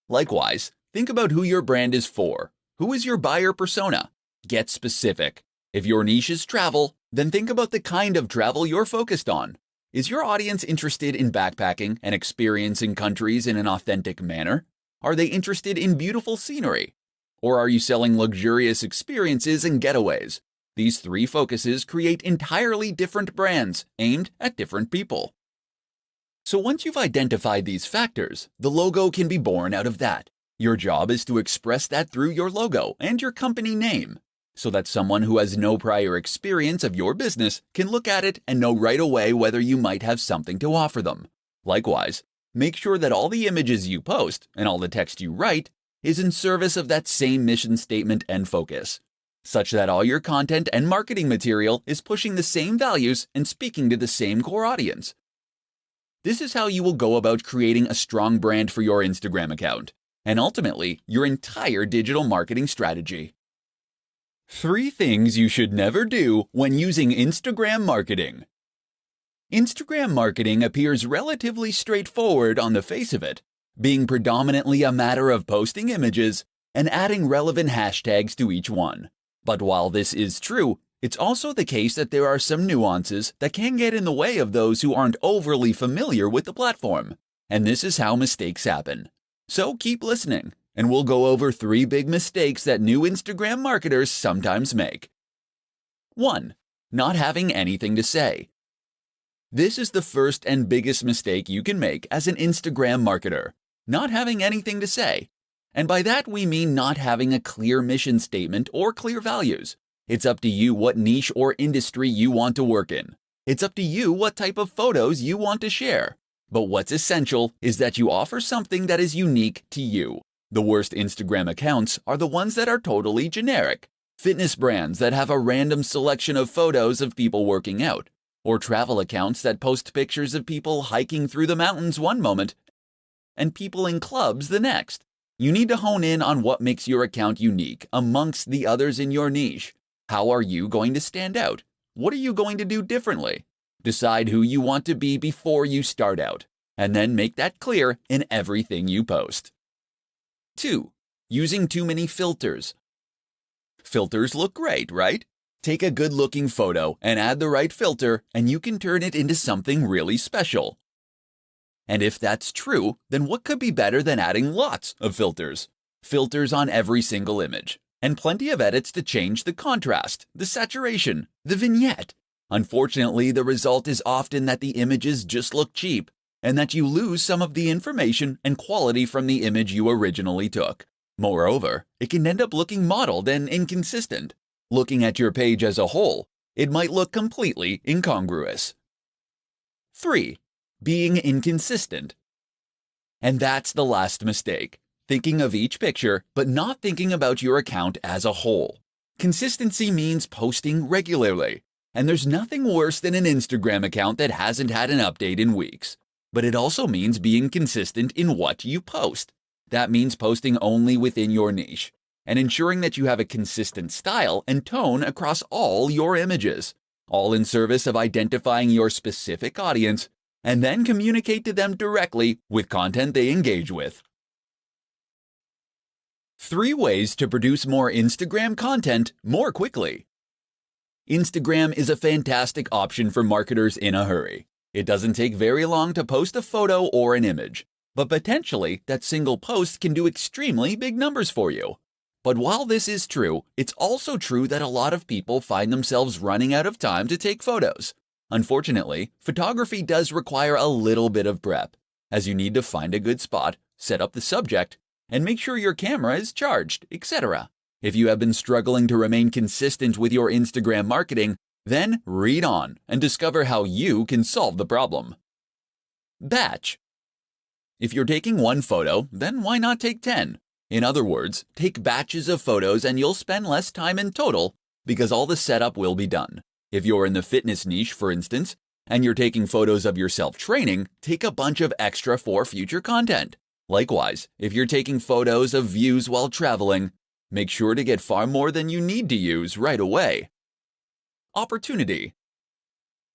Likewise, think about who your brand is for. Who is your buyer persona? Get specific. If your niche is travel, then think about the kind of travel you're focused on. Is your audience interested in backpacking and experiencing countries in an authentic manner? Are they interested in beautiful scenery? Or are you selling luxurious experiences and getaways? These three focuses create entirely different brands aimed at different people. So once you've identified these factors, the logo can be born out of that. Your job is to express that through your logo and your company name, so that someone who has no prior experience of your business can look at it and know right away whether you might have something to offer them. Likewise, make sure that all the images you post and all the text you write is in service of that same mission statement and focus, such that all your content and marketing material is pushing the same values and speaking to the same core audience. This is how you will go about creating a strong brand for your Instagram account, and ultimately, your entire digital marketing strategy. 3 things you should never do when using Instagram marketing. Instagram marketing appears relatively straightforward on the face of it, being predominantly a matter of posting images and adding relevant hashtags to each one. But while this is true, it's also the case that there are some nuances that can get in the way of those who aren't overly familiar with the platform, and this is how mistakes happen. So keep listening, and we'll go over 3 big mistakes that new Instagram marketers sometimes make. 1. Not having anything to say. This is the first and biggest mistake you can make as an Instagram marketer, not having anything to say. And by that we mean not having a clear mission statement or clear values. It's up to you what niche or industry you want to work in. It's up to you what type of photos you want to share. But what's essential is that you offer something that is unique to you. The worst Instagram accounts are the ones that are totally generic. Fitness brands that have a random selection of photos of people working out, or travel accounts that post pictures of people hiking through the mountains one moment and people in clubs the next. You need to hone in on what makes your account unique amongst the others in your niche. How are you going to stand out? What are you going to do differently? Decide who you want to be before you start out, and then make that clear in everything you post. 2. Using too many filters. Filters look great, right? Take a good-looking photo and add the right filter, and you can turn it into something really special. And if that's true, then what could be better than adding lots of filters? Filters on every single image, and plenty of edits to change the contrast, the saturation, the vignette. Unfortunately, the result is often that the images just look cheap, and that you lose some of the information and quality from the image you originally took. Moreover, it can end up looking modeled and inconsistent. Looking at your page as a whole, it might look completely incongruous. 3. Being inconsistent. And that's the last mistake. Thinking of each picture, but not thinking about your account as a whole. Consistency means posting regularly, and there's nothing worse than an Instagram account that hasn't had an update in weeks. But it also means being consistent in what you post. That means posting only within your niche, and ensuring that you have a consistent style and tone across all your images, all in service of identifying your specific audience, and then communicate to them directly with content they engage with. 3 ways to produce more Instagram content more quickly. Instagram is a fantastic option for marketers in a hurry. It doesn't take very long to post a photo or an image, but potentially that single post can do extremely big numbers for you. But while this is true, it's also true that a lot of people find themselves running out of time to take photos. Unfortunately, photography does require a little bit of prep, as you need to find a good spot, set up the subject, and make sure your camera is charged, etc. If you have been struggling to remain consistent with your Instagram marketing, then read on and discover how you can solve the problem. Batch. If you're taking one photo, then why not take 10? In other words, take batches of photos and you'll spend less time in total because all the setup will be done. If you're in the fitness niche, for instance, and you're taking photos of yourself training, take a bunch of extra for future content. Likewise, if you're taking photos of views while traveling, make sure to get far more than you need to use right away. Opportunity.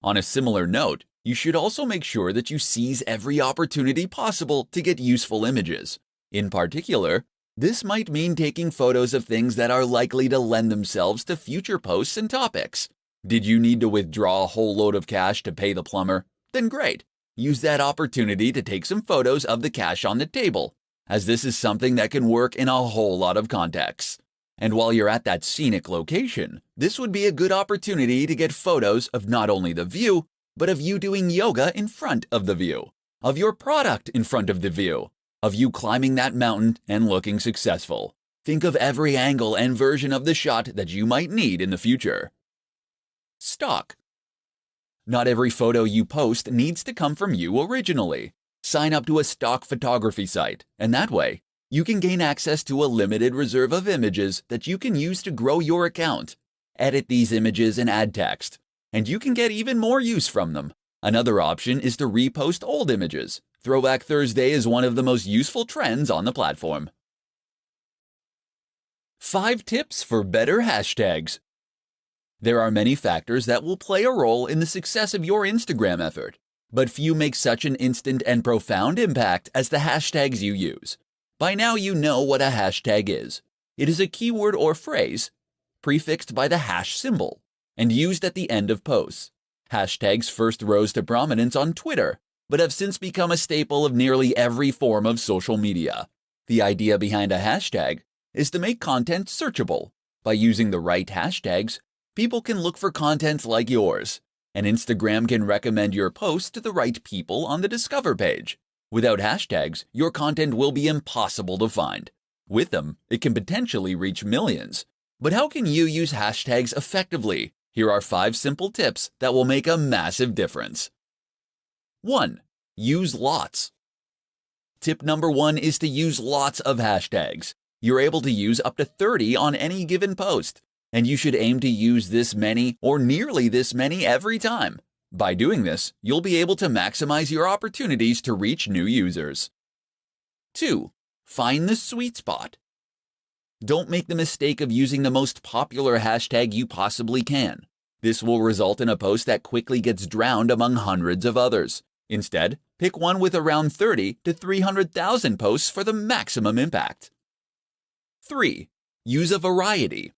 On a similar note, you should also make sure that you seize every opportunity possible to get useful images. In particular, this might mean taking photos of things that are likely to lend themselves to future posts and topics. Did you need to withdraw a whole load of cash to pay the plumber? Then great. Use that opportunity to take some photos of the cash on the table, as this is something that can work in a whole lot of contexts. And while you're at that scenic location, this would be a good opportunity to get photos of not only the view, but of you doing yoga in front of the view, of your product in front of the view, of you climbing that mountain and looking successful. Think of every angle and version of the shot that you might need in the future. Stock. Not every photo you post needs to come from you originally. Sign up to a stock photography site, and that way, you can gain access to a limited reserve of images that you can use to grow your account. Edit these images and add text, and you can get even more use from them. Another option is to repost old images. Throwback Thursday is one of the most useful trends on the platform. 5 tips for better hashtags. There are many factors that will play a role in the success of your Instagram effort, but few make such an instant and profound impact as the hashtags you use. By now you know what a hashtag is. It is a keyword or phrase prefixed by the hash symbol and used at the end of posts. Hashtags first rose to prominence on Twitter, but have since become a staple of nearly every form of social media. The idea behind a hashtag is to make content searchable. By using the right hashtags, people can look for content like yours, and Instagram can recommend your post to the right people on the Discover page. Without hashtags, your content will be impossible to find. With them, it can potentially reach millions. But how can you use hashtags effectively? Here are 5 simple tips that will make a massive difference. 1. Use lots. Tip number 1 is to use lots of hashtags. You're able to use up to 30 on any given post, and you should aim to use this many or nearly this many every time. By doing this, you'll be able to maximize your opportunities to reach new users. 2. Find the sweet spot. Don't make the mistake of using the most popular hashtag you possibly can. This will result in a post that quickly gets drowned among hundreds of others. Instead, pick one with around 30 to 300,000 posts for the maximum impact. 3. Use a variety.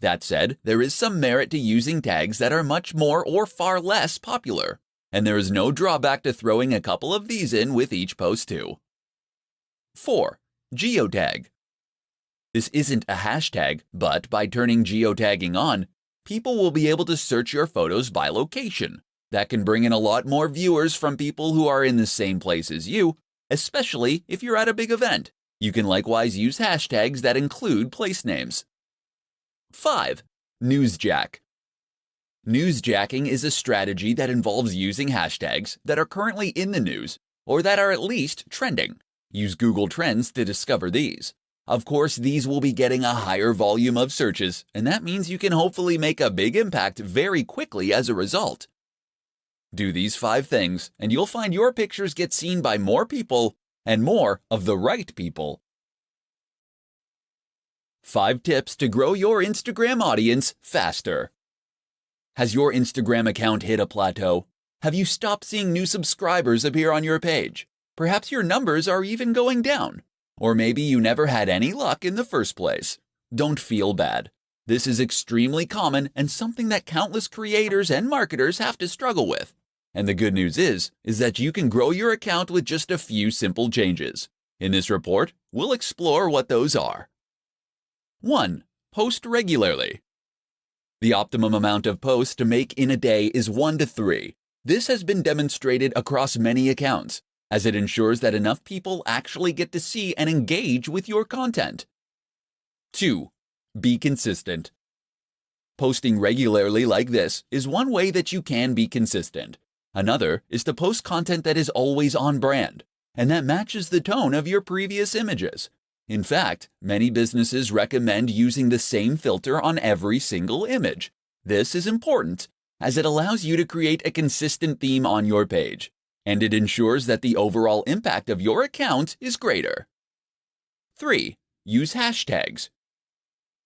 That said, there is some merit to using tags that are much more or far less popular, and there is no drawback to throwing a couple of these in with each post too. 4. Geotag. This isn't a hashtag, but by turning geotagging on, people will be able to search your photos by location. That can bring in a lot more viewers from people who are in the same place as you, especially if you're at a big event. You can likewise use hashtags that include place names. 5. Newsjack. Newsjacking is a strategy that involves using hashtags that are currently in the news or that are at least trending. Use Google Trends to discover these. Of course, these will be getting a higher volume of searches, and that means you can hopefully make a big impact very quickly as a result. Do these 5 things, and you'll find your pictures get seen by more people and more of the right people. 5 tips to grow your Instagram audience faster. Has your Instagram account hit a plateau? Have you stopped seeing new subscribers appear on your page? Perhaps your numbers are even going down. Or maybe you never had any luck in the first place. Don't feel bad. This is extremely common and something that countless creators and marketers have to struggle with. And the good news is that you can grow your account with just a few simple changes. In this report, we'll explore what those are. 1. Post regularly. The optimum amount of posts to make in a day is 1 to 3. This has been demonstrated across many accounts, as it ensures that enough people actually get to see and engage with your content. 2. Be consistent. Posting regularly like this is one way that you can be consistent. Another is to post content that is always on brand, and that matches the tone of your previous images. In fact, many businesses recommend using the same filter on every single image. This is important, as it allows you to create a consistent theme on your page, and it ensures that the overall impact of your account is greater. 3. Use hashtags.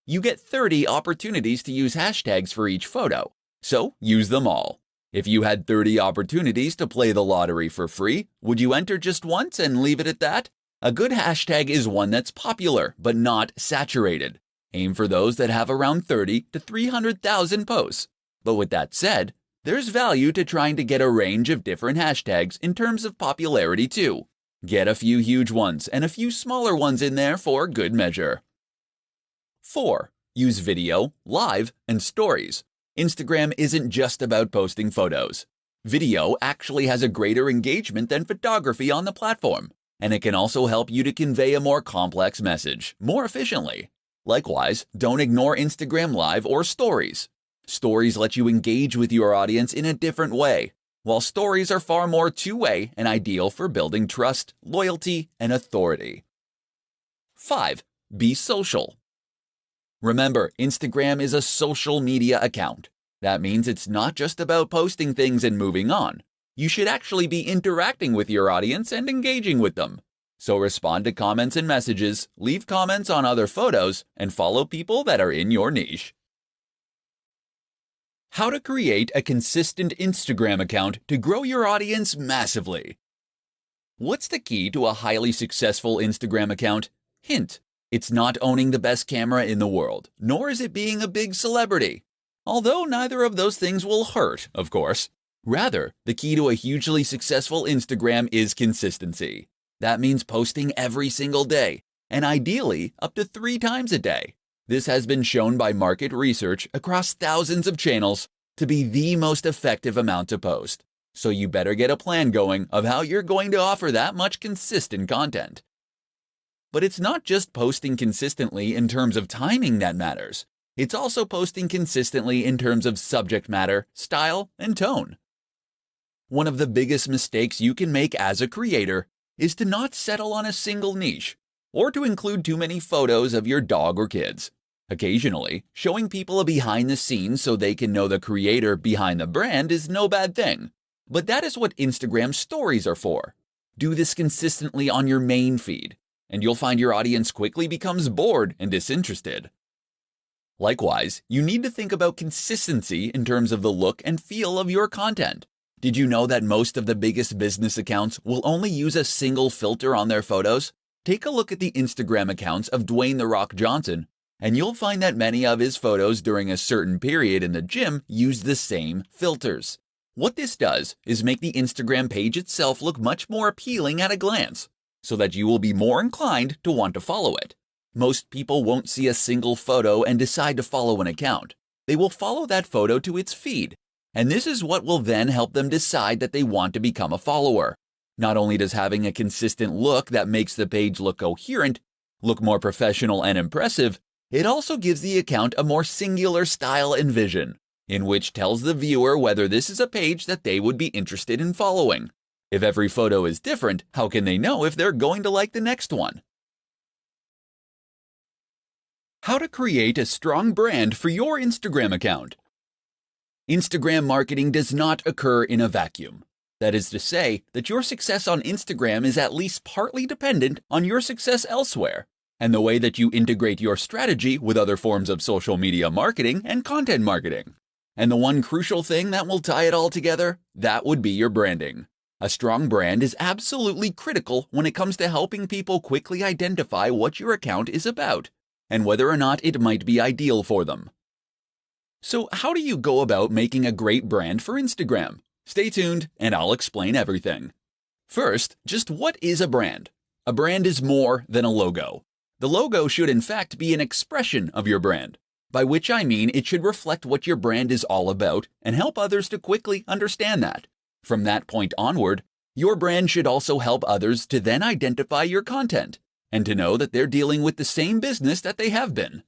You get 30 opportunities to use hashtags for each photo, so use them all. If you had 30 opportunities to play the lottery for free, would you enter just once and leave it at that? A good hashtag is one that's popular but not saturated. Aim for those that have around 30 to 300,000 posts. But with that said, there's value to trying to get a range of different hashtags in terms of popularity too. Get a few huge ones and a few smaller ones in there for good measure. 4. Use video, live, and stories. Instagram isn't just about posting photos. Video actually has a greater engagement than photography on the platform, and it can also help you to convey a more complex message more efficiently. Likewise, don't ignore Instagram Live or Stories. Stories let you engage with your audience in a different way, while stories are far more two-way and ideal for building trust, loyalty, and authority. 5. Be social. Remember, Instagram is a social media account. That means it's not just about posting things and moving on. You should actually be interacting with your audience and engaging with them. So respond to comments and messages, leave comments on other photos, and follow people that are in your niche. How to create a consistent Instagram account to grow your audience massively. What's the key to a highly successful Instagram account? Hint: it's not owning the best camera in the world, nor is it being a big celebrity. Although neither of those things will hurt, of course. Rather, the key to a hugely successful Instagram is consistency. That means posting every single day, and ideally up to 3 times a day. This has been shown by market research across thousands of channels to be the most effective amount to post. So you better get a plan going of how you're going to offer that much consistent content. But it's not just posting consistently in terms of timing that matters. It's also posting consistently in terms of subject matter, style, and tone. One of the biggest mistakes you can make as a creator is to not settle on a single niche, or to include too many photos of your dog or kids. Occasionally, showing people a behind the scenes so they can know the creator behind the brand is no bad thing. But that is what Instagram stories are for. Do this consistently on your main feed, and you'll find your audience quickly becomes bored and disinterested. Likewise, you need to think about consistency in terms of the look and feel of your content. Did you know that most of the biggest business accounts will only use a single filter on their photos? Take a look at the Instagram accounts of Dwayne "The Rock" Johnson, and you'll find that many of his photos during a certain period in the gym use the same filters. What this does is make the Instagram page itself look much more appealing at a glance, so that you will be more inclined to want to follow it. Most people won't see a single photo and decide to follow an account. They will follow that photo to its feed, and this is what will then help them decide that they want to become a follower. Not only does having a consistent look that makes the page look coherent, look more professional and impressive, it also gives the account a more singular style and vision, in which tells the viewer whether this is a page that they would be interested in following. If every photo is different, how can they know if they're going to like the next one? How to create a strong brand for your Instagram account. Instagram marketing does not occur in a vacuum. That is to say that your success on Instagram is at least partly dependent on your success elsewhere, and the way that you integrate your strategy with other forms of social media marketing and content marketing. And the one crucial thing that will tie it all together, that would be your branding. A strong brand is absolutely critical when it comes to helping people quickly identify what your account is about, and whether or not it might be ideal for them. So how do you go about making a great brand for Instagram? Stay tuned and I'll explain everything. First, just what is a brand? A brand is more than a logo. The logo should in fact be an expression of your brand, by which I mean it should reflect what your brand is all about and help others to quickly understand that. From that point onward, your brand should also help others to then identify your content, and to know that they're dealing with the same business that they have been.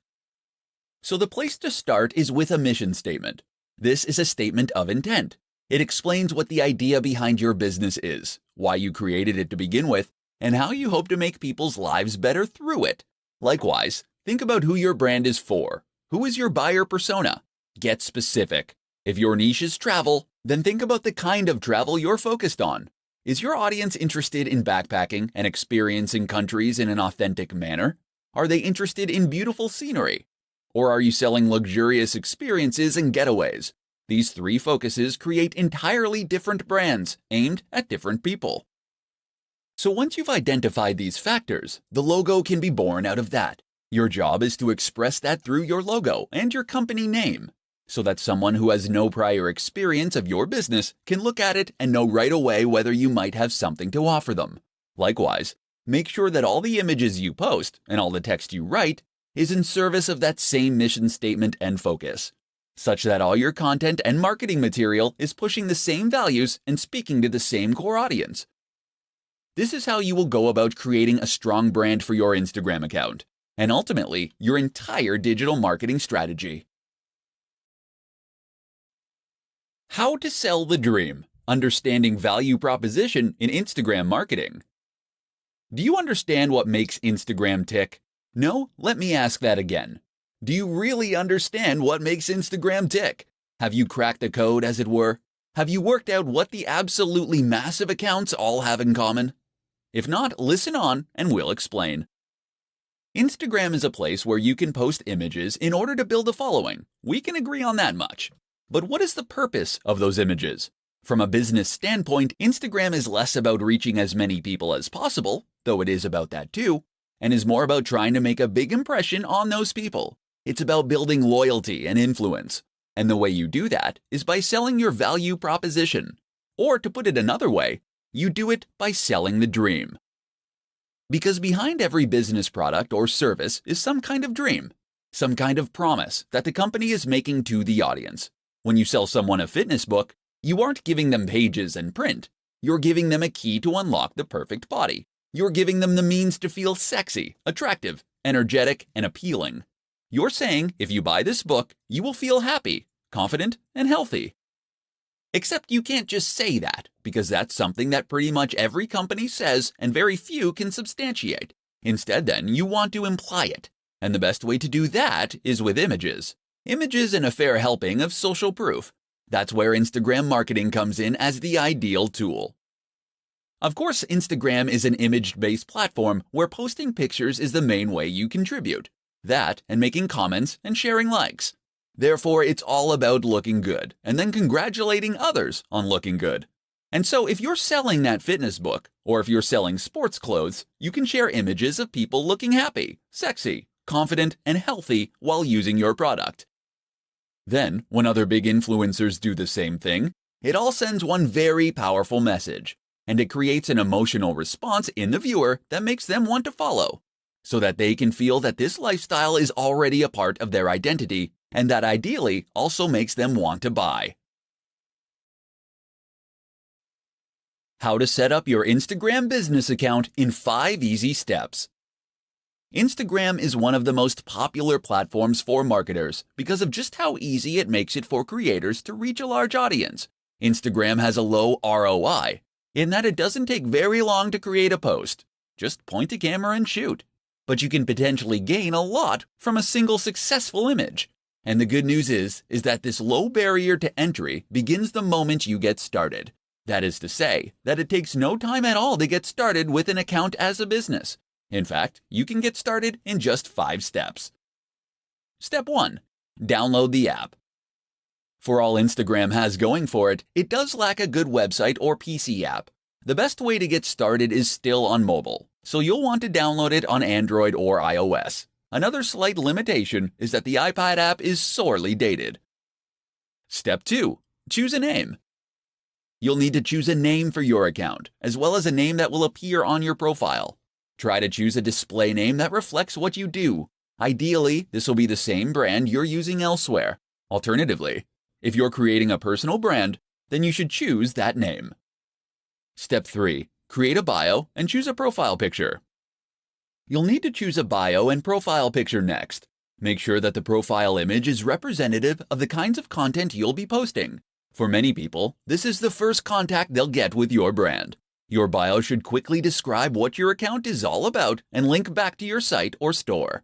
So the place to start is with a mission statement. This is a statement of intent. It explains what the idea behind your business is, why you created it to begin with, and how you hope to make people's lives better through it. Likewise, think about who your brand is for. Who is your buyer persona? Get specific. If your niche is travel, then think about the kind of travel you're focused on. Is your audience interested in backpacking and experiencing countries in an authentic manner? Are they interested in beautiful scenery? Or are you selling luxurious experiences and getaways? These 3 focuses create entirely different brands aimed at different people. So once you've identified these factors, the logo can be born out of that. Your job is to express that through your logo and your company name, so that someone who has no prior experience of your business can look at it and know right away whether you might have something to offer them. Likewise, make sure that all the images you post and all the text you write is in service of that same mission statement and focus, such that all your content and marketing material is pushing the same values and speaking to the same core audience. This is how you will go about creating a strong brand for your Instagram account, and ultimately your entire digital marketing strategy. How to sell the dream: understanding value proposition in Instagram marketing. Do you understand what makes Instagram tick? No? Let me ask that again. Do you really understand what makes Instagram tick? Have you cracked the code, as it were? Have you worked out what the absolutely massive accounts all have in common? If not, listen on and we'll explain. Instagram is a place where you can post images in order to build a following. We can agree on that much. But what is the purpose of those images? From a business standpoint, Instagram is less about reaching as many people as possible, though it is about that too, and is more about trying to make a big impression on those people. It's about building loyalty and influence. And the way you do that is by selling your value proposition. Or to put it another way, you do it by selling the dream. Because behind every business product or service is some kind of dream, some kind of promise that the company is making to the audience. When you sell someone a fitness book, you aren't giving them pages and print. You're giving them a key to unlock the perfect body. You're giving them the means to feel sexy, attractive, energetic, and appealing. You're saying if you buy this book, you will feel happy, confident, and healthy. Except you can't just say that, because that's something that pretty much every company says and very few can substantiate. Instead, then, you want to imply it. And the best way to do that is with images. Images and a fair helping of social proof. That's where Instagram marketing comes in as the ideal tool. Of course, Instagram is an image-based platform where posting pictures is the main way you contribute. That and making comments and sharing likes. Therefore, it's all about looking good and then congratulating others on looking good. And so if you're selling that fitness book, or if you're selling sports clothes, you can share images of people looking happy, sexy, confident, and healthy while using your product. Then, when other big influencers do the same thing, it all sends one very powerful message, and it creates an emotional response in the viewer that makes them want to follow, so that they can feel that this lifestyle is already a part of their identity, and that ideally also makes them want to buy. How to set up your Instagram business account in 5 easy steps. Instagram is one of the most popular platforms for marketers because of just how easy it makes it for creators to reach a large audience. Instagram has a low ROI, in that it doesn't take very long to create a post. Just point a camera and shoot. But you can potentially gain a lot from a single successful image. And the good news is that this low barrier to entry begins the moment you get started. That is to say, that it takes no time at all to get started with an account as a business. In fact, you can get started in just 5 steps. Step 1. Download the app. For all Instagram has going for it, it does lack a good website or PC app. The best way to get started is still on mobile, so you'll want to download it on Android or iOS. Another slight limitation is that the iPad app is sorely dated. Step 2. Choose a name. You'll need to choose a name for your account, as well as a name that will appear on your profile. Try to choose a display name that reflects what you do. Ideally, this will be the same brand you're using elsewhere. Alternatively, if you're creating a personal brand, then you should choose that name. Step 3. Create a bio and choose a profile picture. You'll need to choose a bio and profile picture next. Make sure that the profile image is representative of the kinds of content you'll be posting. For many people, this is the first contact they'll get with your brand. Your bio should quickly describe what your account is all about and link back to your site or store.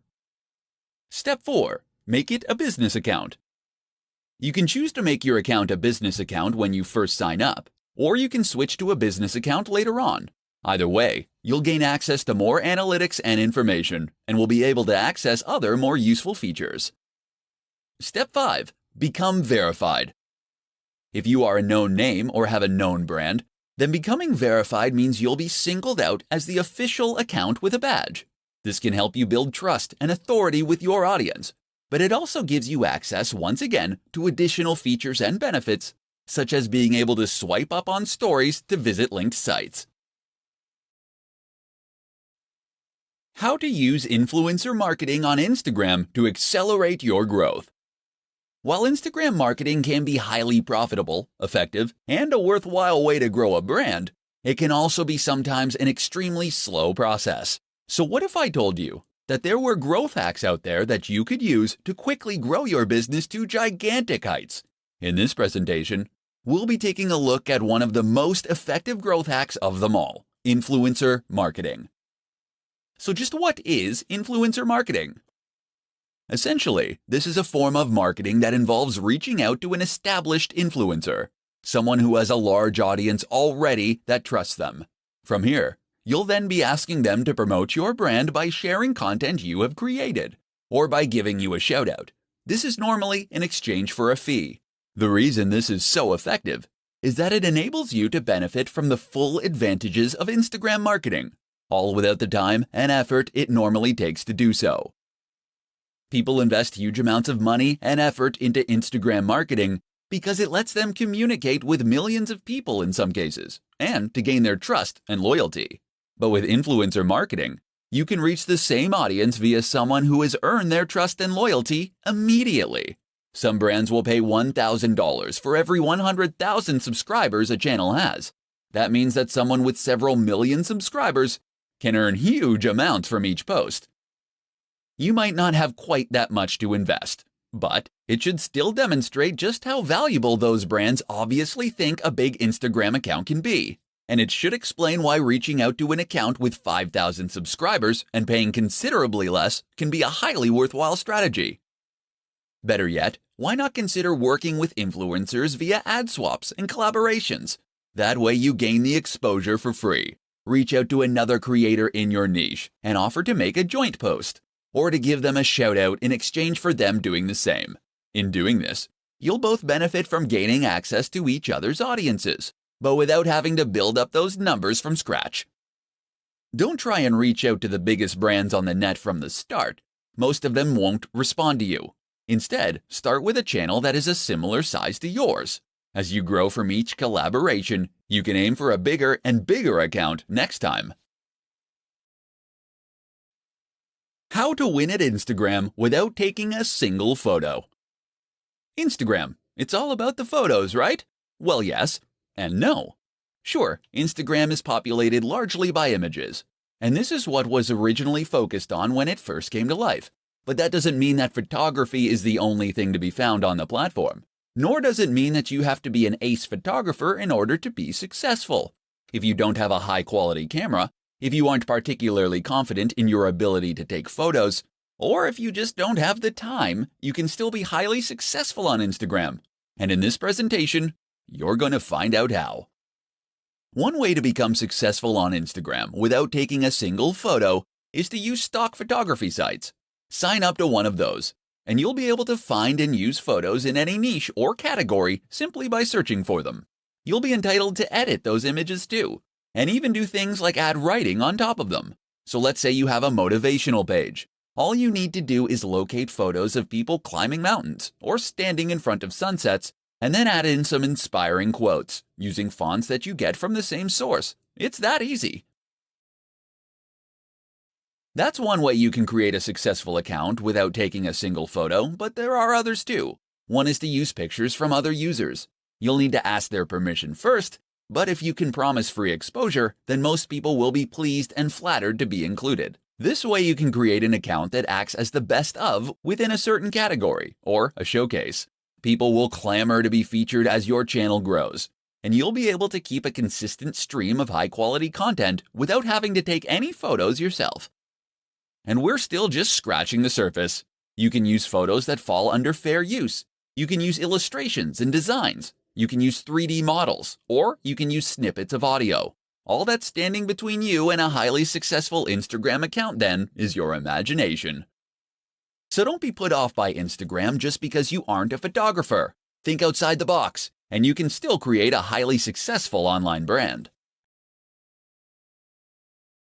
Step 4. Make it a business account. You can choose to make your account a business account when you first sign up, or you can switch to a business account later on. Either way, you'll gain access to more analytics and information, and will be able to access other more useful features. Step 5. Become verified. If you are a known name or have a known brand, Then becoming verified means you'll be singled out as the official account with a badge. This can help you build trust and authority with your audience, but it also gives you access, once again, to additional features and benefits, such as being able to swipe up on stories to visit linked sites. How to use influencer marketing on Instagram to accelerate your growth. While Instagram marketing can be highly profitable, effective, and a worthwhile way to grow a brand, it can also be sometimes an extremely slow process. So what if I told you that there were growth hacks out there that you could use to quickly grow your business to gigantic heights? In this presentation, we'll be taking a look at one of the most effective growth hacks of them all, influencer marketing. So just what is influencer marketing? Essentially, this is a form of marketing that involves reaching out to an established influencer, someone who has a large audience already that trusts them. From here, you'll then be asking them to promote your brand by sharing content you have created, or by giving you a shout-out. This is normally in exchange for a fee. The reason this is so effective is that it enables you to benefit from the full advantages of Instagram marketing, all without the time and effort it normally takes to do so. People invest huge amounts of money and effort into Instagram marketing because it lets them communicate with millions of people in some cases, and to gain their trust and loyalty. But with influencer marketing, you can reach the same audience via someone who has earned their trust and loyalty immediately. Some brands will pay $1,000 for every 100,000 subscribers a channel has. That means that someone with several million subscribers can earn huge amounts from each post. You might not have quite that much to invest, but it should still demonstrate just how valuable those brands obviously think a big Instagram account can be. And it should explain why reaching out to an account with 5,000 subscribers and paying considerably less can be a highly worthwhile strategy. Better yet, why not consider working with influencers via ad swaps and collaborations? That way you gain the exposure for free. Reach out to another creator in your niche and offer to make a joint post, or to give them a shout out in exchange for them doing the same. In doing this, you'll both benefit from gaining access to each other's audiences, but without having to build up those numbers from scratch. Don't try and reach out to the biggest brands on the net from the start. Most of them won't respond to you. Instead, start with a channel that is a similar size to yours. As you grow from each collaboration, you can aim for a bigger and bigger account next time. How to win at Instagram without taking a single photo. Instagram, it's all about the photos, right? Well, yes and no. Sure, Instagram is populated largely by images, and this is what was originally focused on when it first came to life. But that doesn't mean that photography is the only thing to be found on the platform. Nor does it mean that you have to be an ace photographer in order to be successful. If you don't have a high-quality camera, if you aren't particularly confident in your ability to take photos, or if you just don't have the time, you can still be highly successful on Instagram. And in this presentation, you're going to find out how. One way to become successful on Instagram without taking a single photo is to use stock photography sites. Sign up to one of those, and you'll be able to find and use photos in any niche or category simply by searching for them. You'll be entitled to edit those images too, and even do things like add writing on top of them. So let's say you have a motivational page. All you need to do is locate photos of people climbing mountains or standing in front of sunsets, and then add in some inspiring quotes using fonts that you get from the same source. It's that easy. That's one way you can create a successful account without taking a single photo, but there are others too. One is to use pictures from other users. You'll need to ask their permission first, but if you can promise free exposure, then most people will be pleased and flattered to be included. This way you can create an account that acts as the best of within a certain category, or a showcase. People will clamor to be featured as your channel grows, and you'll be able to keep a consistent stream of high-quality content without having to take any photos yourself. And we're still just scratching the surface. You can use photos that fall under fair use. You can use illustrations and designs. You can use 3D models, or you can use snippets of audio. All that's standing between you and a highly successful Instagram account then is your imagination. So don't be put off by Instagram just because you aren't a photographer. Think outside the box. and you can still create a highly successful online brand.